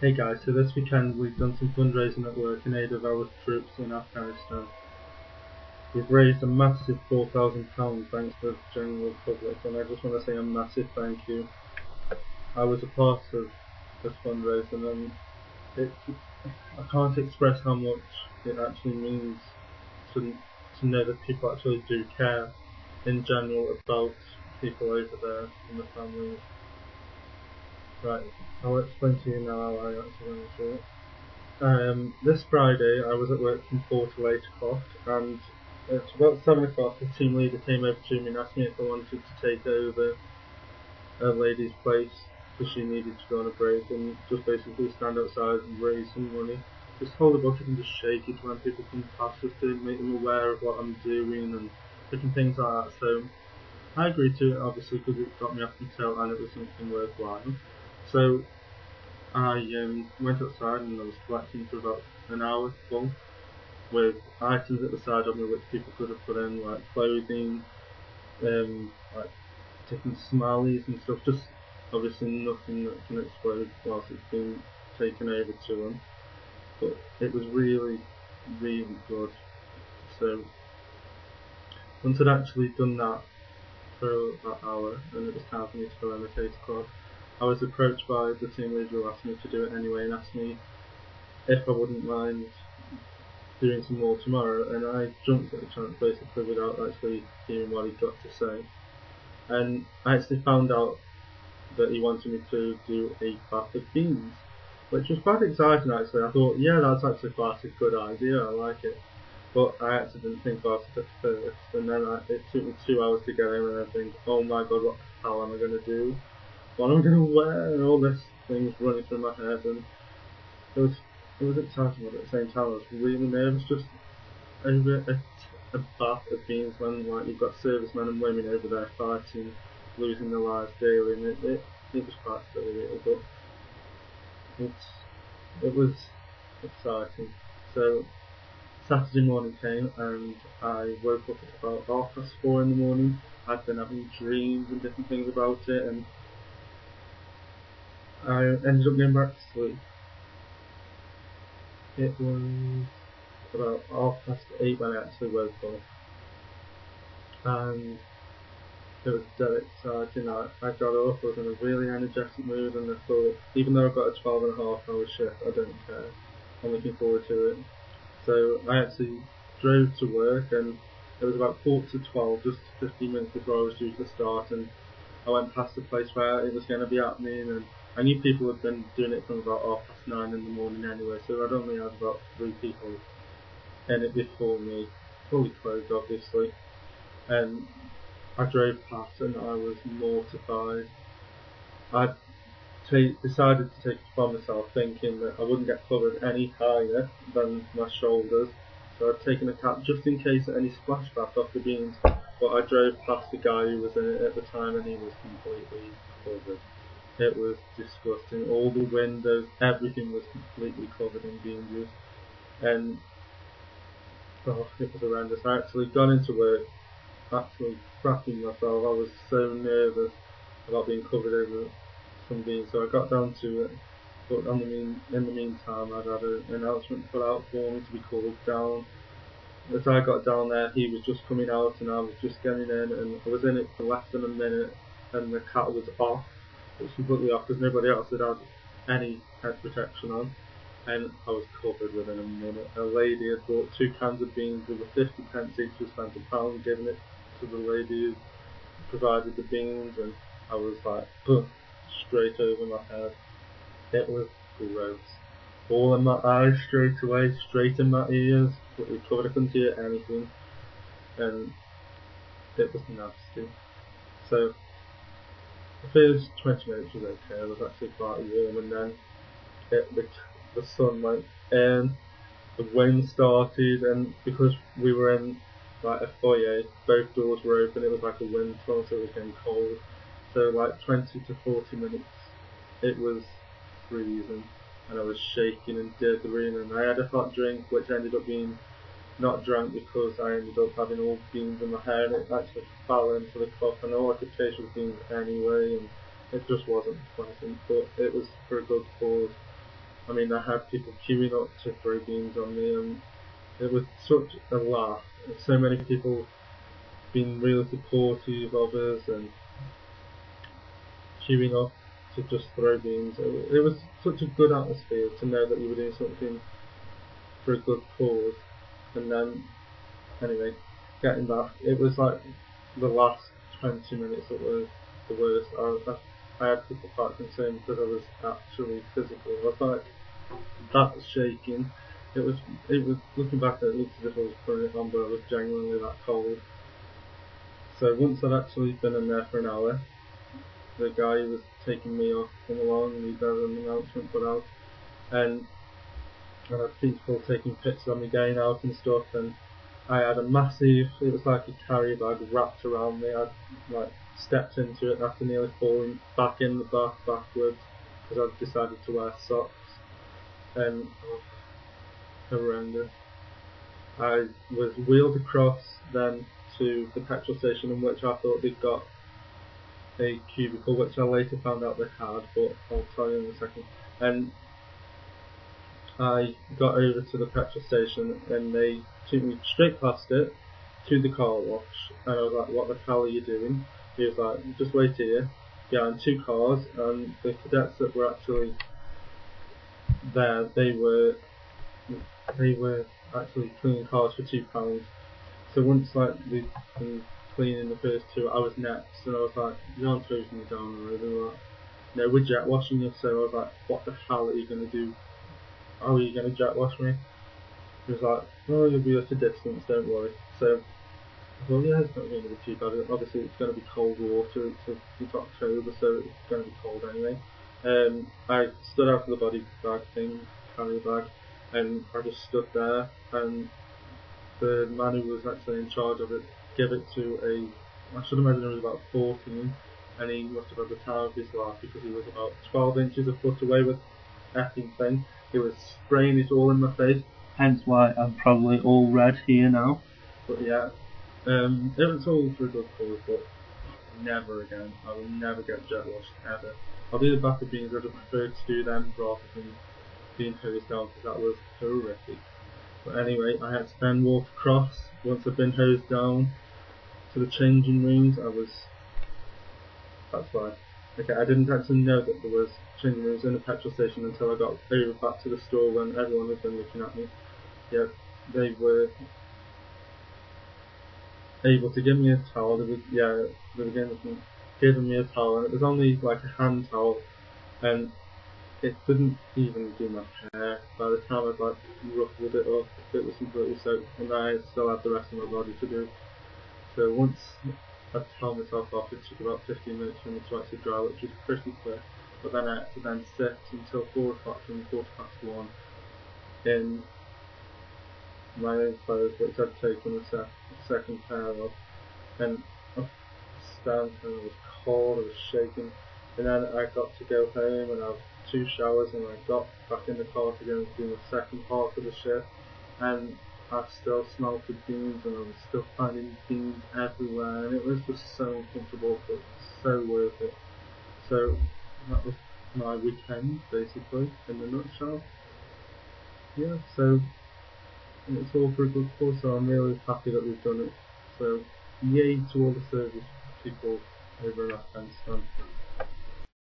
Hey guys, so this weekend we've done some fundraising at work in aid of our troops in Afghanistan. We've raised a massive £4,000 thanks to the general public, and I just want to say a massive thank you. I was a part of this fundraising, and it, I can't express how much it actually means to, to know that people actually do care in general about people over there and the families. Right, I'll explain to you now how I actually went through it. This Friday I was at work from 4 till 8 o'clock, and at about 7 o'clock the team leader came over to me and asked me if I wanted to take over a lady's place because she needed to go on a break and just basically stand outside and raise some money. Just hold a bucket and just shake it when people come past us to make them aware of what I'm doing and different things like that. So I agreed to it obviously because it got me off my tail and it was something worthwhile. So I went outside and I was collecting for about an hour full with items at the side of me which people could have put in, like clothing, like different smileys and stuff, just obviously nothing that can explode whilst it's being taken over to them. But it was really, really good. So once I'd actually done that for that hour and it was time for me to go home at 8 o'clock, I was approached by the team leader who asked me to do it anyway and asked me if I wouldn't mind doing some more tomorrow, and I jumped at the chance basically without actually hearing what he'd got to say. And I actually found out that he wanted me to do a bath of beans, which was quite exciting actually. I thought, yeah, that's actually quite a good idea, I like it. But I actually didn't think about it at first, and then it took me 2 hours to get in and I think, oh my god, what the hell am I going to do? What am I going to wear? And all this things running through my head, and it was exciting, but at the same time I was really nervous just over a bath of beans when like you've got servicemen and women over there fighting, losing their lives daily, and it was quite silly really, but it was exciting. So Saturday morning came and I woke up at about 4:30 in the morning. I'd been having dreams and different things about it, and I ended up going back to sleep. It was about 8:30 when I actually woke up, and it was dead exciting. I got up, I was in a really energetic mood, and I thought, even though I've got a 12.5 hour shift, I don't care. I'm looking forward to it. So I actually drove to work, and it was about 4:45, just 15 minutes before I was due to start, and I went past the place where it was going to be happening, and I knew people had been doing it from about 9:30 in the morning anyway, so I'd only had about 3 people in it before me, fully clothed obviously, and I drove past and I was mortified. I decided to take it upon myself thinking that I wouldn't get covered any higher than my shoulders, so I'd taken a cap just in case any splashback off the beans, but I drove past the guy who was in it at the time and he was completely covered. It was disgusting. All the windows, everything was completely covered in bean juice, and oh, it was horrendous. I actually got into work absolutely crapping myself. I was so nervous about being covered over some beans, so I got down to it. But in the meantime, I'd had an announcement put out for me to be called down. As I got down there, he was just coming out, and I was just getting in, and I was in it for less than a minute, and the cat was off. It was completely off because nobody else had had any head protection on, and I was covered within a minute. A lady had bought 2 cans of beans. They were 50p each. We spent £1 giving it to the lady who provided the beans, and I was like, straight over my head. It was gross. All in my eyes straight away, straight in my ears, but we covered, I couldn't hear anything, and it was nasty. So the first 20 minutes was okay, it was actually quite warm, and then the sun went in, the wind started, and because we were in like a foyer, both doors were open, it was like a wind tunnel, so it was getting cold. So like 20 to 40 minutes, it was freezing, and I was shaking and dithering, and I had a hot drink which ended up being not drank because I ended up having all beans in my hair, and it actually fell into the cup, and all I could taste was beans anyway, and it just wasn't pleasant, but it was for a good cause. I mean, I had people queuing up to throw beans on me, and it was such a laugh. So many people being really supportive of us and queuing up to just throw beans. It was such a good atmosphere to know that you were doing something for a good cause. And then, anyway, getting back, it was like the last 20 minutes that were the worst. I had people quite concerned because I was actually physically. I was like that shaking. It was looking back, it looked as if I was putting it on, but I was genuinely that cold. So once I'd actually been in there for an hour, the guy who was taking me off came along and he got an announcement put out, and I had people taking pictures of me getting out and stuff, and I had a massive, it was like a carry bag wrapped around me. I like stepped into it after nearly falling back in the bath backwards because I'd decided to wear socks, and horrendous. I was wheeled across then to the petrol station, in which I thought they'd got a cubicle, which I later found out they had, but I'll tell you in a second. And I got over to the petrol station and they took me straight past it to the car wash, and I was like, what the hell are you doing? He was like, just wait here. Yeah, and 2 cars, and the cadets that were actually there, they were actually cleaning cars for £2. So once like they'd been cleaning the first 2, I was next, and I was like, you aren't closing me down already. They were like, no, we're jet washing you. So I was like, what the hell are you going to do? How are you going to jet wash me? He was like, oh, you'll be at a distance, don't worry. So I thought, yeah, it's not going to be too bad. Obviously it's going to be cold water, it's October, so it's going to be cold anyway. I stood out of the body bag thing, carrier bag, and I just stood there, and the man who was actually in charge of it gave it to I should imagine he was about 14, and he must have had the time of his life because he was about 12 inches a foot away with effing thing. He was spraying it all in my face, hence why I'm probably all red here now. But yeah, it was all for a good cause, but never again. I will never get jet washed ever. I'll do the back of beans, I'd prefer to do them rather than being hosed down because that was horrific. But anyway, I had to then walk across. Once I'd been hosed down to the changing rooms, that's why. Okay, I didn't actually know that there was changing rooms in the petrol station until I got over back to the store when everyone had been looking at me. Yeah, they were able to give me a towel. They were giving me a towel, and it was only like a hand towel, and it didn't even do my hair. By the time I'd like ruffled it up, it was completely soaked, and I still had the rest of my body to do. So once I'd towel myself off, it took about 15 minutes for me to actually dry, which was pretty quick. But then I had to then sit until 4 o'clock from 1:15 in my own clothes, which I'd taken a second pair of, and I stand and I was cold, I was shaking, and then I got to go home and have 2 showers, and I got back in the car to go and do the second part of the shift, and I still smelled the beans, and I was still finding beans everywhere, and it was just so uncomfortable, but so worth it. So that was my weekend, basically, in a nutshell. Yeah, so it's all for a good cause, so I'm really happy that we've done it. So yay to all the service people over in Afghanistan.